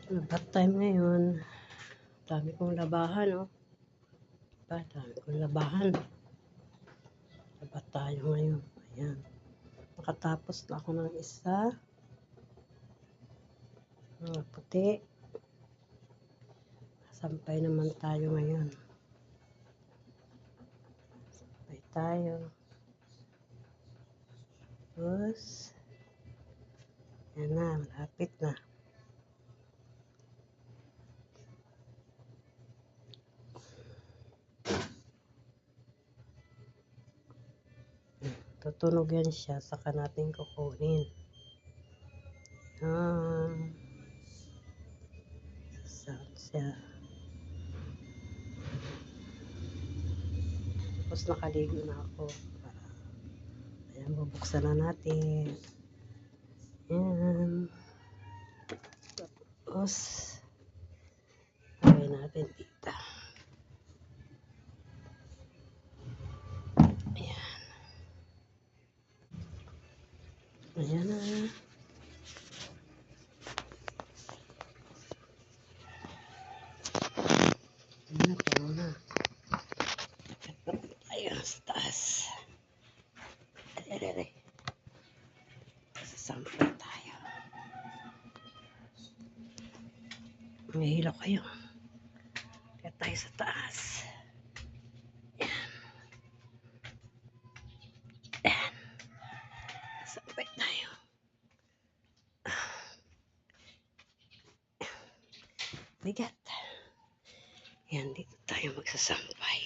Bath time ngayon. Dami kong labahan, oh. Dami kong labahan. Bath tayo ngayon. Ayan. Nakatapos na ako ng isa. Mga puti. Sampay naman tayo ngayon. Sampay tayo. Tapos, yan na, malapit na. Tutunog yan siya, saka natin kukunin. Sound siya. Tapos nakaligo na ako. Ayan, bubuksan na natin. Ayan. Tapos, lagay natin dito. Ayan. Ayan na. Ayan na, puno na. Ayan, sa taas. Sasampay tayo. May hilo kayo. Kaya tayo sa taas. Ayan. Ayan. Sampay tayo. Bigat. Ayan, dito tayo magsasampay.